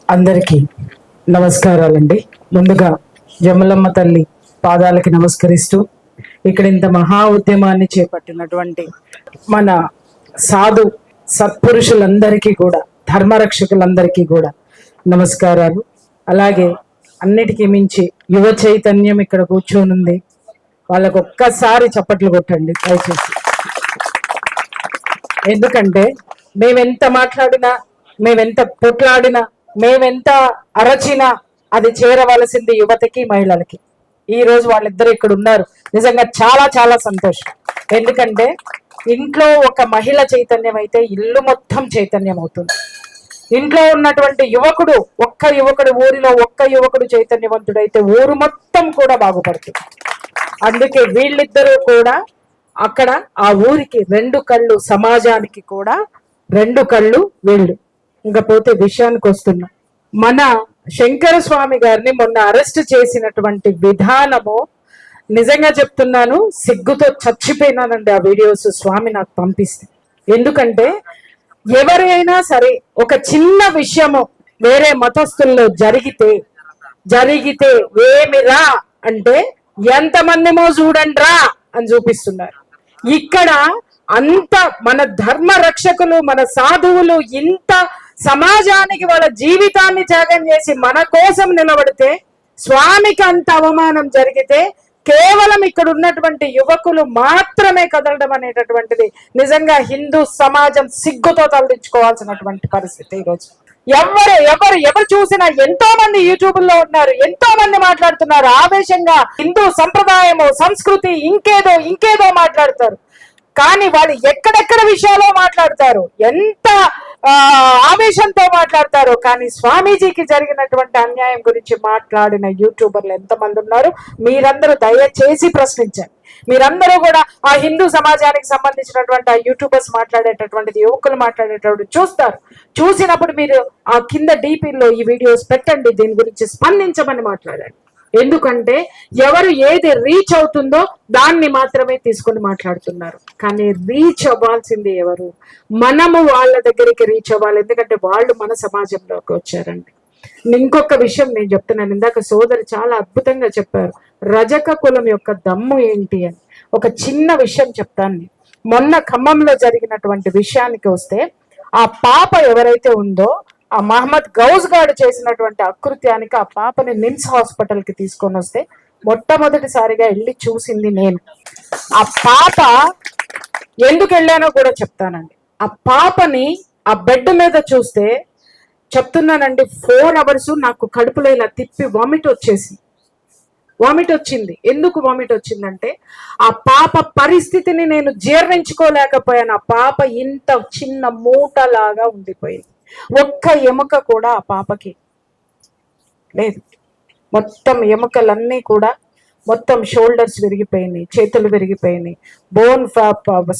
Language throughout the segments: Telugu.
అందరికీ నమస్కారాలండి. ముందుగా జమలమ్మ తల్లి పాదాలకి నమస్కరిస్తూ ఇక్కడ ఇంత మహా ఉద్యమాన్ని చేపట్టినటువంటి మన సాధు సత్పురుషులందరికీ కూడా, ధర్మరక్షకులందరికీ కూడా నమస్కారాలు. అలాగే అన్నిటికీ మించి యువ చైతన్యం ఇక్కడ కూర్చొనుంది, వాళ్ళకు ఒక్కసారి చప్పట్లు కొట్టండి దయచేసి. ఎందుకంటే మేమెంత మాట్లాడినా, మేమెంత పొట్లాడినా, మేమెంత అరచినా అది చేరవలసింది యువతకి, మహిళలకి. ఈ రోజు వాళ్ళిద్దరు ఇక్కడ ఉన్నారు, నిజంగా చాలా చాలా సంతోషం. ఎందుకంటే ఇంట్లో ఒక మహిళ చైతన్యం అయితే ఇల్లు మొత్తం చైతన్యం అవుతుంది. ఇంట్లో ఉన్నటువంటి యువకుడు, ఊరిలో ఒక్క యువకుడు చైతన్యవంతుడైతే ఊరు మొత్తం కూడా బాగుపడుతుంది. అందుకే వీళ్ళిద్దరూ కూడా అక్కడ ఆ ఊరికి రెండు కళ్ళు, సమాజానికి కూడా రెండు కళ్ళు వీళ్ళు. ఇంకపోతే విషయానికి వస్తున్నా, మన శంకర స్వామి గారిని మొన్న అరెస్ట్ చేసినటువంటి విధానము నిజంగా చెప్తున్నాను, సిగ్గుతో చచ్చిపోయినానండి ఆ వీడియోస్ స్వామి నాకు పంపిస్తే. ఎందుకంటే ఎవరైనా సరే ఒక చిన్న విషయము వేరే మతస్థుల్లో జరిగితే ఏమిరా అంటే ఎంతమందిమో చూడండిరా అని చూపిస్తున్నారు. ఇక్కడ అంత మన ధర్మ రక్షకులు, మన సాధువులు ఇంత సమాజానికి వాళ్ళ జీవితాన్ని త్యాగం చేసి మన కోసం నిలబడితే, స్వామికి అంత అవమానం జరిగితే కేవలం ఇక్కడ ఉన్నటువంటి యువకులు మాత్రమే కదలడం అనేటటువంటిది నిజంగా హిందూ సమాజం సిగ్గుతో తలదించుకోవాల్సినటువంటి పరిస్థితి. ఈరోజు ఎవరు చూసినా ఎంతో మంది యూట్యూబ్ లో ఉన్నారు, ఎంతో మంది మాట్లాడుతున్నారు ఆవేశంగా, హిందూ సంప్రదాయము, సంస్కృతి, ఇంకేదో మాట్లాడతారు. కానీ వాళ్ళు ఎక్కడెక్కడ విషయాల్లో మాట్లాడతారు, ఎంత ఆవేశంతో మాట్లాడతారు. కానీ స్వామీజీకి జరిగినటువంటి అన్యాయం గురించి మాట్లాడిన యూట్యూబర్లు ఎంతమంది ఉన్నారు? మీరందరూ దయచేసి ప్రశ్నించండి. మీరందరూ కూడా ఆ హిందూ సమాజానికి సంబంధించినటువంటి ఆ యూట్యూబర్స్ మాట్లాడేటటువంటిది, యువకులు మాట్లాడేటటువంటి చూస్తారు. చూసినప్పుడు మీరు ఆ కింద డీపీలో ఈ వీడియోస్ పెట్టండి, దీని గురించి స్పందించమని మాట్లాడండి. ఎందుకంటే ఎవరు ఏది రీచ్ అవుతుందో దాన్ని మాత్రమే తీసుకొని మాట్లాడుతున్నారు. కానీ రీచ్ అవ్వాల్సింది ఎవరు? మనము వాళ్ళ దగ్గరికి రీచ్ అవ్వాలి. ఎందుకంటే వాళ్ళు మన సమాజంలోకి వచ్చారండి. ఇంకొక విషయం నేను చెప్తున్నాను, ఇందాక సోదరు చాలా అద్భుతంగా చెప్పారు రజక కులం యొక్క దమ్ము ఏంటి అని. ఒక చిన్న విషయం చెప్తాను. మొన్న ఖమ్మంలో జరిగినటువంటి విషయానికి వస్తే, ఆ పాప ఎవరైతే ఉందో, ఆ మహమ్మద్ గౌజ్ గారు చేసినటువంటి అకృత్యానికి ఆ పాపని నిమ్స్ హాస్పిటల్ కి తీసుకొని వస్తే మొట్టమొదటిసారిగా వెళ్ళి చూసింది నేను. ఆ పాప ఎందుకు వెళ్ళానో కూడా చెప్తానండి. ఆ పాపని ఆ బెడ్ మీద చూస్తే చెప్తున్నానండి, 4 hours నాకు కడుపులో ఇలా తిప్పి వామిట్ వచ్చింది. ఎందుకు వామిట్ వచ్చిందంటే ఆ పాప పరిస్థితిని నేను జీర్ణించుకోలేకపోయాను. ఆ పాప ఇంత చిన్న మూటలాగా ఉండిపోయింది. ఒక్క ఎముక కూడా ఆ పాపకి లేదు. మొత్తం ఎముకలన్నీ కూడా, మొత్తం షోల్డర్స్ విరిగిపోయినాయి, చేతులు విరిగిపోయినాయి,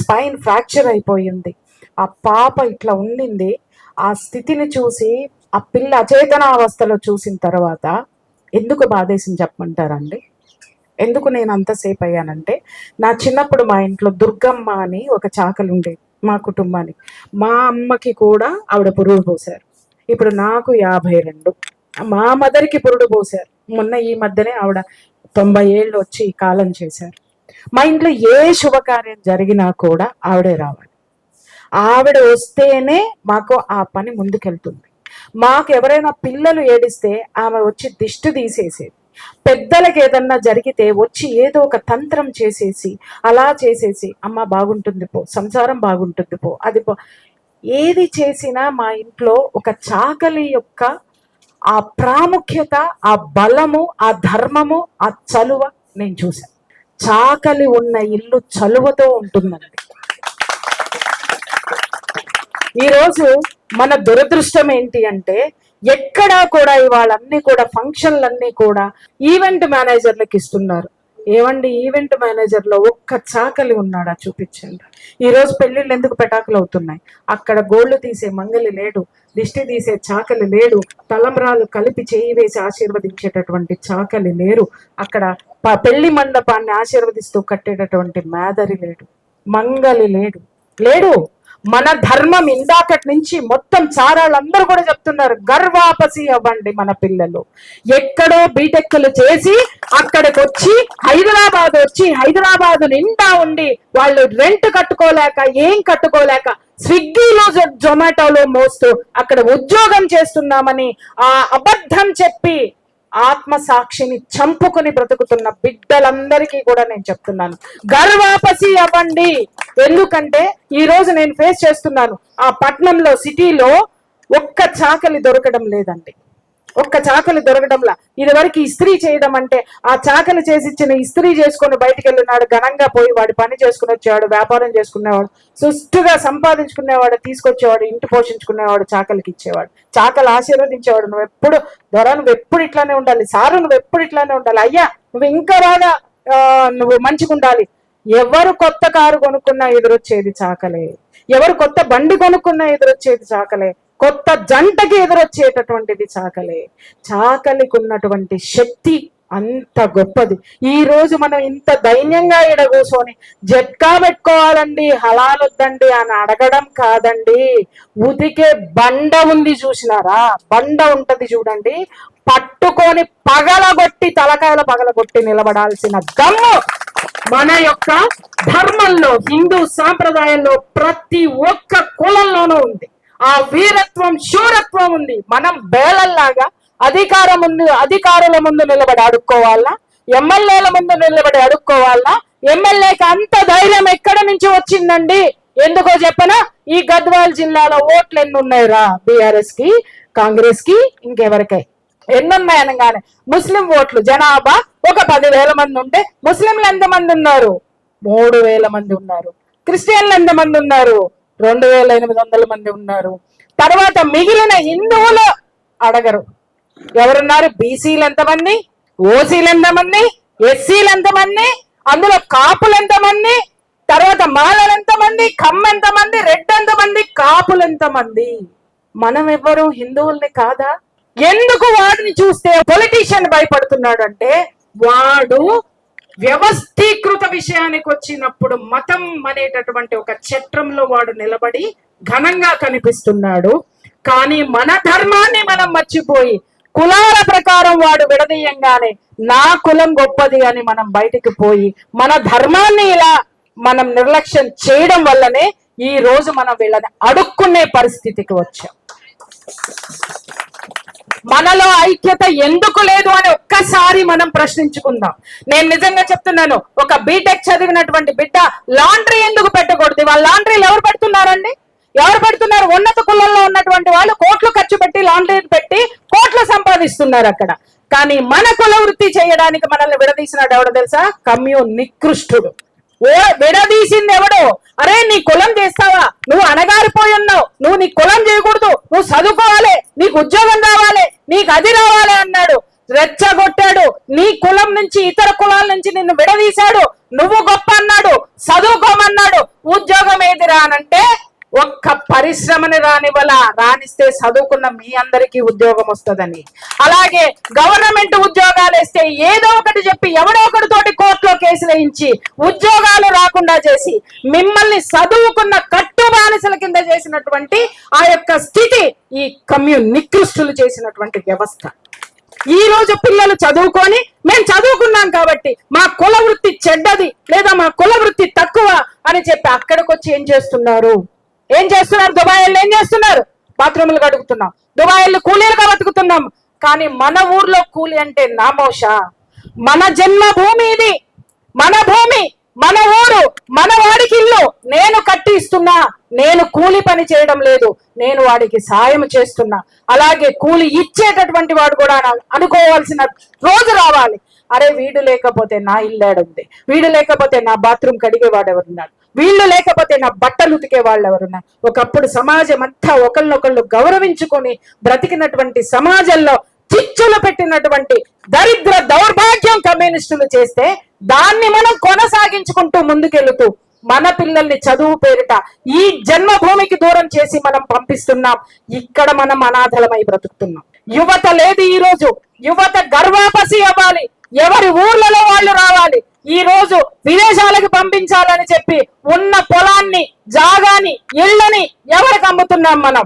స్పైన్ ఫ్రాక్చర్ అయిపోయింది. ఆ పాప ఇట్లా ఉండింది. ఆ స్థితిని చూసి ఆ పిల్ల అచేతనావస్థలో చూసిన తర్వాత ఎందుకు బాధేసింది చెప్పమంటారండి? ఎందుకు నేను అంతసేపు అయ్యానంటే, నా చిన్నప్పుడు మా ఇంట్లో దుర్గమ్మ అని ఒక చాకలి ఉండేది మా కుటుంబానికి. మా అమ్మకి కూడా ఆవిడ పురుడు పోసారు. ఇప్పుడు నాకు 52, మా మదర్కి పురుడు పోసారు. మొన్న ఈ మధ్యనే ఆవిడ 90 ఏళ్ళు వచ్చి కాలం చేశారు. మా ఇంట్లో ఏ శుభకార్యం జరిగినా కూడా ఆవిడే రావాలి. ఆవిడ వస్తేనే మాకు ఆ పని ముందుకెళ్తుంది. మాకు ఎవరైనా పిల్లలు ఏడిస్తే ఆమె వచ్చి దిష్టి తీసేసేది. పెద్దలకు ఏదన్నా జరిగితే వచ్చి ఏదో ఒక తంత్రం చేసేసి, అలా చేసేసి, అమ్మ బాగుంటుంది పో, సంసారం బాగుంటుంది పో, అది పో. ఏది చేసినా మా ఇంట్లో ఒక చాకలి యొక్క ఆ ప్రాముఖ్యత, ఆ బలము, ఆ ధర్మము, ఆ చలువ నేను చూశాను. చాకలి ఉన్న ఇల్లు చలువతో ఉంటుందండి. ఈరోజు మన దురదృష్టం ఏంటి అంటే, ఎక్కడా కూడా ఇవాళన్నీ కూడా ఫంక్షన్లన్నీ కూడా ఈవెంట్ మేనేజర్లకు ఇస్తున్నారు. ఏమండి, ఈవెంట్ మేనేజర్లో ఒక్క చాకలి ఉన్నాడా చూపించండి. ఈరోజు పెళ్లిళ్ళు ఎందుకు పెటాకులు అవుతున్నాయి? అక్కడ గోళ్లు తీసే మంగలి లేడు, దిష్టి తీసే చాకలి లేడు, తలంబ్రాలు కలిపి చేయి వేసి ఆశీర్వదించేటటువంటి చాకలి లేరు, అక్కడ పెళ్లి మండపాన్ని ఆశీర్వదిస్తూ కట్టేటటువంటి మేదరి లేడు, మంగలి లేడు. మన ధర్మం ఇందాకటి నుంచి మొత్తం చారాళ్ళందరూ కూడా చెప్తున్నారు, గర్వాపసి అవ్వండి. మన పిల్లలు ఎక్కడో బీటెక్లు చేసి అక్కడికి వచ్చి హైదరాబాద్ నిండా ఉండి వాళ్ళు రెంట్ కట్టుకోలేక ఏం కట్టుకోలేక స్విగ్గీలో జొమాటోలో మోస్తూ అక్కడ ఉద్యోగం చేస్తున్నామని ఆ అబద్ధం చెప్పి ఆత్మసాక్షిని చంపుకుని బ్రతుకుతున్న బిడ్డలందరికీ కూడా నేను చెప్తున్నాను, గర్వాపసి అవ్వండి. ఎందుకంటే ఈ రోజు నేను ఫేస్ చేస్తున్నాను, ఆ పట్నంలో సిటీలో ఒక్క చాకలి దొరకడం లేదండి, ఒక్క చాకలి దొరకడంలా. ఇది వరకు ఇస్త్రీ చేయడం అంటే ఆ చాకలి చేసి ఇచ్చిన ఇస్త్రీ చేసుకొని బయటికి వెళ్ళినాడు, ఘనంగా పోయి వాడి పని చేసుకుని వచ్చేవాడు, వ్యాపారం చేసుకునేవాడు, సుష్టుగా సంపాదించుకునేవాడు, తీసుకొచ్చేవాడు, ఇంటి పోషించుకునేవాడు, చాకలికి ఇచ్చేవాడు, చాకలి ఆశీర్వదించేవాడు. నువ్వు ఎప్పుడు నువ్వు ఎప్పుడు ఇట్లానే ఉండాలి, సారు నువ్వు ఎప్పుడు ఇట్లానే ఉండాలి, అయ్యా నువ్వు ఇంకా బాగా నువ్వు మంచిగా ఉండాలి. ఎవరు కొత్త కారు కొనుక్కున్నా ఎదురొచ్చేది చాకలే, ఎవరు కొత్త బండి కొనుక్కున్నా ఎదురొచ్చేది చాకలే, కొత్త జంటకి ఎదురొచ్చేటటువంటిది చాకలే. చాకలికి ఉన్నటువంటి శక్తి అంత గొప్పది. ఈ రోజు మనం ఇంత దైన్యంగా ఈడ కూర్చొని జట్కా పెట్టుకోవాలండి, హలాలొద్దండి అని అడగడం కాదండి. ఉతికే బండ ఉంది చూసినారా, బండ ఉంటది చూడండి, పట్టుకొని పగలగొట్టి తలకాయల పగలగొట్టి నిలబడాల్సిన దమ్ము మన యొక్క ధర్మంలో, హిందూ సాంప్రదాయంలో ప్రతి ఒక్క కులంలోనూ ఉంది. ఆ వీరత్వం, శూరత్వం ఉంది. మనం బేలల్లాగా అధికారుల ముందు నిలబడి అడుక్కోవాలా, ఎమ్మెల్యేల ముందు నిలబడి అడుక్కోవాలా? ఎమ్మెల్యేకి అంత ధైర్యం ఎక్కడి నుంచి వచ్చిందండి? ఎందుకో చెప్పనా, ఈ గద్వాల్ జిల్లాలో ఓట్లు ఎన్ని ఉన్నాయిరా, బీఆర్ఎస్ కి, కాంగ్రెస్ కి, ఇంకెవరికై ఎన్నున్నాయి అనగానే ముస్లిం ఓట్లు జనాభా ఒక 10,000 మంది ఉంటే ముస్లింలు ఎంతమంది ఉన్నారు? 3,000 మంది ఉన్నారు. క్రిస్టియన్లు ఎంతమంది ఉన్నారు? 2,800 మంది ఉన్నారు. తర్వాత మిగిలిన హిందువులు అడగరు. ఎవరున్నారు? బీసీలు ఎంతమంది, ఓసీలు ఎంతమంది, ఎస్సీలు ఎంతమంది, అందులో కాపులు ఎంతమంది, తర్వాత మాలలు ఎంతమంది, కమ్మ ఎంతమంది, రెడ్ ఎంతమంది, కాపులు ఎంతమంది? మనం ఎవరు హిందువుల్ని కాదా? ఎందుకు వాడిని చూస్తే పొలిటీషియన్ భయపడుతున్నాడు అంటే, వాడు వ్యవస్థీకృత విషయానికి వచ్చినప్పుడు మతం అనేటటువంటి ఒక చట్రంలో వాడు నిలబడి ఘనంగా కనిపిస్తున్నాడు. కానీ మన ధర్మాన్ని మనం మర్చిపోయి కులాల ప్రకారం వాడు విడదీయంగానే నా కులం గొప్పది అని మనం బయటికి పోయి మన ధర్మాన్ని ఇలా మనం నిర్లక్ష్యం చేయడం వల్లనే ఈ రోజు మనం వీళ్ళని అడుక్కునే పరిస్థితికి వచ్చాం. మనలో ఐక్యత ఎందుకు లేదు అని ఒక్కసారి మనం ప్రశ్నించుకుందాం. నేను నిజంగా చెప్తున్నాను, ఒక బీటెక్ చదివినటువంటి బిడ్డ లాండ్రీ ఎందుకు పెట్టకూడదు? వాళ్ళ లాండ్రీలు ఎవరు పెడుతున్నారండి? ఎవరు పెడుతున్నారు? ఉన్నత కులంలో ఉన్నటువంటి వాళ్ళు కోట్లు ఖర్చు పెట్టి లాండ్రీ పెట్టి కోట్లు సంపాదిస్తున్నారు అక్కడ. కానీ మన కుల వృత్తి చేయడానికి మనల్ని విడదీసినాడు ఎవడో తెలుసా? కమ్యూన్ నికృష్టుడు. విడదీసింది ఎవడో? అరే నీ కులం చేస్తావా, నువ్వు అణగారిపోయి ఉన్నావు, నువ్వు నీ కులం చేయకూడదు, నువ్వు చదువుకోవాలి, నీకు ఉద్యోగం రావాలి, నీకు అది రావాలి అన్నాడు. రెచ్చగొట్టాడు. నీ కులం నుంచి ఇతర కులాల నుంచి నిన్ను విడదీశాడు. నువ్వు గొప్ప అన్నాడు, చదువుకోమన్నాడు. ఉద్యోగం ఏది రానంటే ఒక్క పరిశ్రమని రానిస్తే చదువుకున్న మీ అందరికీ ఉద్యోగం వస్తుందని. అలాగే గవర్నమెంట్ ఉద్యోగాలు వేస్తే ఏదో ఒకటి చెప్పి ఎవడో ఒకటితోటి కోర్టులో కేసులు వేయించి ఉద్యోగాలు రాకుండా చేసి మిమ్మల్ని చదువుకున్న కట్టు బానిసల కింద చేసినటువంటి ఆ యొక్క స్థితి ఈ కమ్యూన్ నికృష్టులు చేసినటువంటి వ్యవస్థ. ఈ రోజు పిల్లలు చదువుకొని మేము చదువుకున్నాం కాబట్టి మా కుల వృత్తి చెడ్డది లేదా మా కుల వృత్తి తక్కువ అని చెప్పి అక్కడికి వచ్చి ఏం చేస్తున్నారు? దుబాయ్లో ఏం చేస్తున్నారు? బాత్రూములు కడుగుతున్నాం, దుబాయ్లో కూలీలుగా బతుకుతున్నాం. కానీ మన ఊర్లో కూలి అంటే నామోషా? మన జన్మభూమి ఇది, మన భూమి, మన ఊరు, మన వాడికి ఇల్లు నేను కట్టి ఇస్తున్నా. నేను కూలి పని చేయడం లేదు, నేను వాడికి సాయం చేస్తున్నా. అలాగే కూలి ఇచ్చేటటువంటి వాడు కూడా అనుకోవాల్సిన రోజు రావాలి. అరే వీడు లేకపోతే నా ఇల్లాడుంది, వీడు లేకపోతే నా బాత్రూమ్ కడిగేవాడు ఎవరున్నాడు, వీళ్ళు లేకపోతే నా బట్టలు ఉతికే వాళ్ళు ఎవరున్నారు. ఒకప్పుడు సమాజం అంతా ఒకళ్ళనొకళ్ళు గౌరవించుకొని బ్రతికినటువంటి సమాజంలో చిచ్చులు పెట్టినటువంటి దరిద్ర దౌర్భాగ్యం కమ్యూనిస్టులు చేస్తే దాన్ని మనం కొనసాగించుకుంటూ ముందుకెళ్తూ మన పిల్లల్ని చదువు పేరిట ఈ జన్మభూమికి దూరం చేసి మనం పంపిస్తున్నాం. ఇక్కడ మనం అనాథలమై బ్రతుకుతున్నాం. యువత లేదు. ఈ రోజు యువత గర్వాపసి అవ్వాలి, ఎవరి ఊర్లలో వాళ్ళు రావాలి. ఈ రోజు విదేశాలకు పంపించాలని చెప్పి ఉన్న పొలాన్ని, జాగాని, ఇళ్ళని ఎవరికి అమ్ముతున్నాం మనం?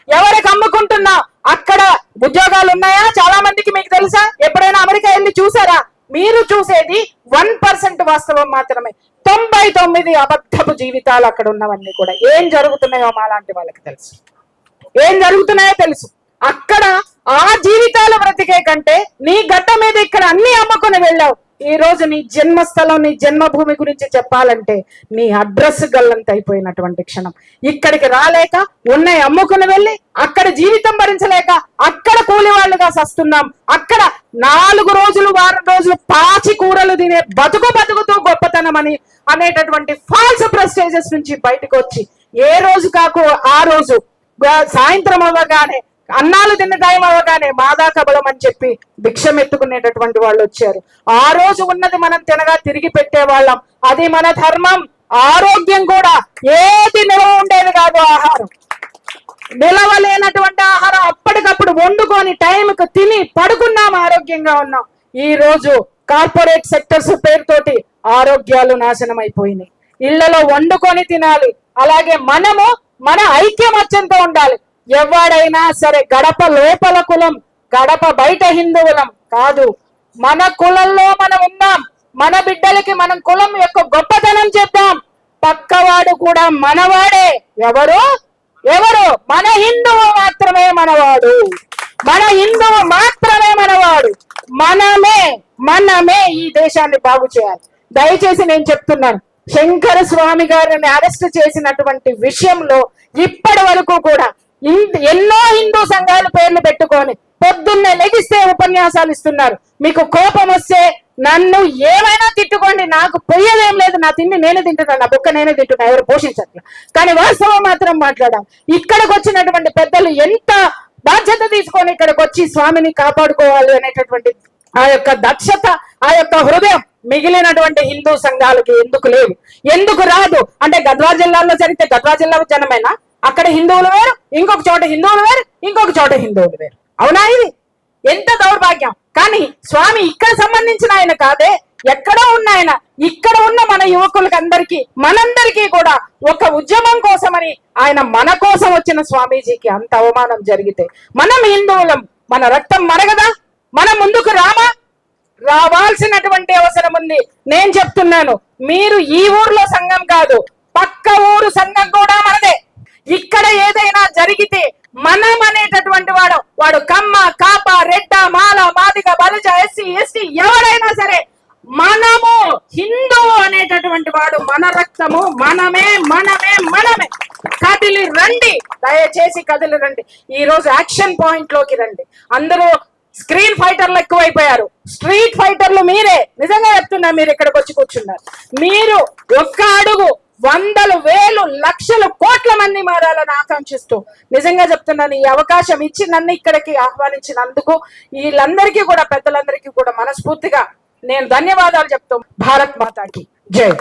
ఎవరికి అమ్ముకుంటున్నాం? అక్కడ ఉద్యోగాలు ఉన్నాయా చాలా మందికి? మీకు తెలుసా? ఎప్పుడైనా అమెరికా వెళ్ళి చూసారా? మీరు చూసేది 1% వాస్తవం మాత్రమే. 99 అబద్ధపు జీవితాలు అక్కడ ఉన్నవన్నీ కూడా. ఏం జరుగుతున్నాయో మాలాంటి వాళ్ళకి తెలుసు, ఏం జరుగుతున్నాయో తెలుసు. అక్కడ ఆ జీవితాలు బ్రతికే కంటే నీ గడ్డ మీద ఇక్కడ అన్ని అమ్ముకుని వెళ్ళావు. ఈ రోజు నీ జన్మస్థలం, నీ జన్మభూమి గురించి చెప్పాలంటే నీ అడ్రస్ గల్లంత అయిపోయినటువంటి క్షణం. ఇక్కడికి రాలేక ఉన్నాయి అమ్ముకుని వెళ్ళి అక్కడ జీవితం భరించలేక అక్కడ కూలి వాళ్ళుగా సస్తున్నాం. అక్కడ 4 రోజులు 6 రోజులు పాచి కూరలు తినే బతుకుతూ గొప్పతనం అని అనేటటువంటి ఫాల్స్ ప్రెస్టేజెస్ నుంచి బయటకు వచ్చి ఏ రోజు కాకు ఆ రోజు సాయంత్రం అవ్వగానే, అన్నాలు తిన్న టైం అవ్వగానే మాదాకబలం అని చెప్పి భిక్షం ఎత్తుకునేటటువంటి వాళ్ళు వచ్చారు. ఆ రోజు ఉన్నది మనం తినగా తిరిగి పెట్టేవాళ్ళం. అది మన ధర్మం. ఆరోగ్యం కూడా ఏది నిలవ ఉండేది కాదు. ఆహారం నిలవలేనటువంటి ఆహారం అప్పటికప్పుడు వండుకొని టైంకు తిని పడుకున్నాం, ఆరోగ్యంగా ఉన్నాం. ఈ రోజు కార్పొరేట్ సెక్టర్స్ పేరుతోటి ఆరోగ్యాలు నాశనం అయిపోయినాయి. ఇళ్లలో వండుకొని తినాలి. అలాగే మనము మన ఐక్యమత్యంతో ఉండాలి. ఎవడైనా సరే గడప లోపల కులం, గడప బయట హిందువులం కాదు. మన కులంలో మనం ఉన్నాం. మన బిడ్డలకి మనం కులం యొక్క గొప్పతనం చెప్తాం. పక్కవాడు కూడా మనవాడే. ఎవరు ఎవరు? మన హిందువు మాత్రమే మనవాడు. మన హిందువు మాత్రమే మనవాడు. మనమే ఈ దేశాన్ని బాగు చేయాలి. దయచేసి నేను చెప్తున్నాను, శంకర స్వామి గారిని అరెస్ట్ చేసినటువంటి విషయంలో ఇప్పటి వరకు కూడా ఎన్నో హిందూ సంఘాలు పేర్లు పెట్టుకొని పొద్దున్నే లెగిస్తే ఉపన్యాసాలు ఇస్తున్నారు. మీకు కోపం వస్తే నన్ను ఏమైనా తిట్టుకోండి, నాకు పోయేదేం లేదు. నా తిండి నేనే తింటున్నాను, నా బుక్క నేనే తింటున్నా, ఎవరు పోషించట్లా. కానీ వాస్తవం మాత్రం మాట్లాడాం. ఇక్కడికి వచ్చినటువంటి పెద్దలు ఎంత బాధ్యత తీసుకొని ఇక్కడికి వచ్చి స్వామిని కాపాడుకోవాలి అనేటటువంటి ఆ యొక్క దక్షత, ఆ యొక్క హృదయం మిగిలినటువంటి హిందూ సంఘాలకి ఎందుకు లేవు? ఎందుకు రాదు అంటే గద్వాల జిల్లాలో జరిగితే గద్వాల జిల్లా జనమేనా? అక్కడ హిందువులు వేరు, ఇంకొక చోట హిందువులు వేరు, ఇంకొక చోట హిందువులు వేరు. అవునా? ఇది ఎంత దౌర్భాగ్యం. కానీ స్వామి ఇక్కడ సంబంధించిన ఆయన కాదే, ఎక్కడో ఉన్న ఆయన. ఇక్కడ ఉన్న మన యువకులకి అందరికీ, మనందరికీ కూడా ఒక ఉద్యమం కోసమని ఆయన మన కోసం వచ్చిన స్వామీజీకి అంత అవమానం జరిగితే మనం హిందువులం, మన రక్తం మరగదా? మనం ముందుకు రావాల్సినటువంటి అవసరం ఉంది. నేను చెప్తున్నాను, మీరు ఈ ఊర్లో సంఘం కాదు, పక్క ఊరు సంఘం కూడా మనదే. ఇక్కడ ఏదైనా జరిగితే మనం అనేటటువంటి వాడు కమ్మ, కాప, రెడ్డ, మాల, మాదిగ, బలిజ, ఎస్సీ, ఎస్టీ ఎవరైనా సరే మనము హిందువు అనేటటువంటి వాడు మన రక్తము, మనమే. కదిలి రండి, దయచేసి కదిలి రండి. ఈ రోజు యాక్షన్ పాయింట్ లోకి రండి. అందరూ స్క్రీన్ ఫైటర్లు ఎక్కువైపోయారు, స్ట్రీట్ ఫైటర్లు మీరే. నిజంగా చెప్తున్నా, మీరు ఇక్కడికి వచ్చి కూర్చున్నారు. మీరు ఒక్క అడుగు వందలు, వేలు, లక్షలు, కోట్ల మంది మారాలని ఆకాంక్షిస్తూ నిజంగా చెప్తున్నాను, ఈ అవకాశం ఇచ్చి నన్ను ఇక్కడికి ఆహ్వానించినందుకు వీళ్ళందరికీ కూడా, పెద్దలందరికీ కూడా మనస్ఫూర్తిగా నేను ధన్యవాదాలు చెప్తాం. భారత్ మాతాకి జై.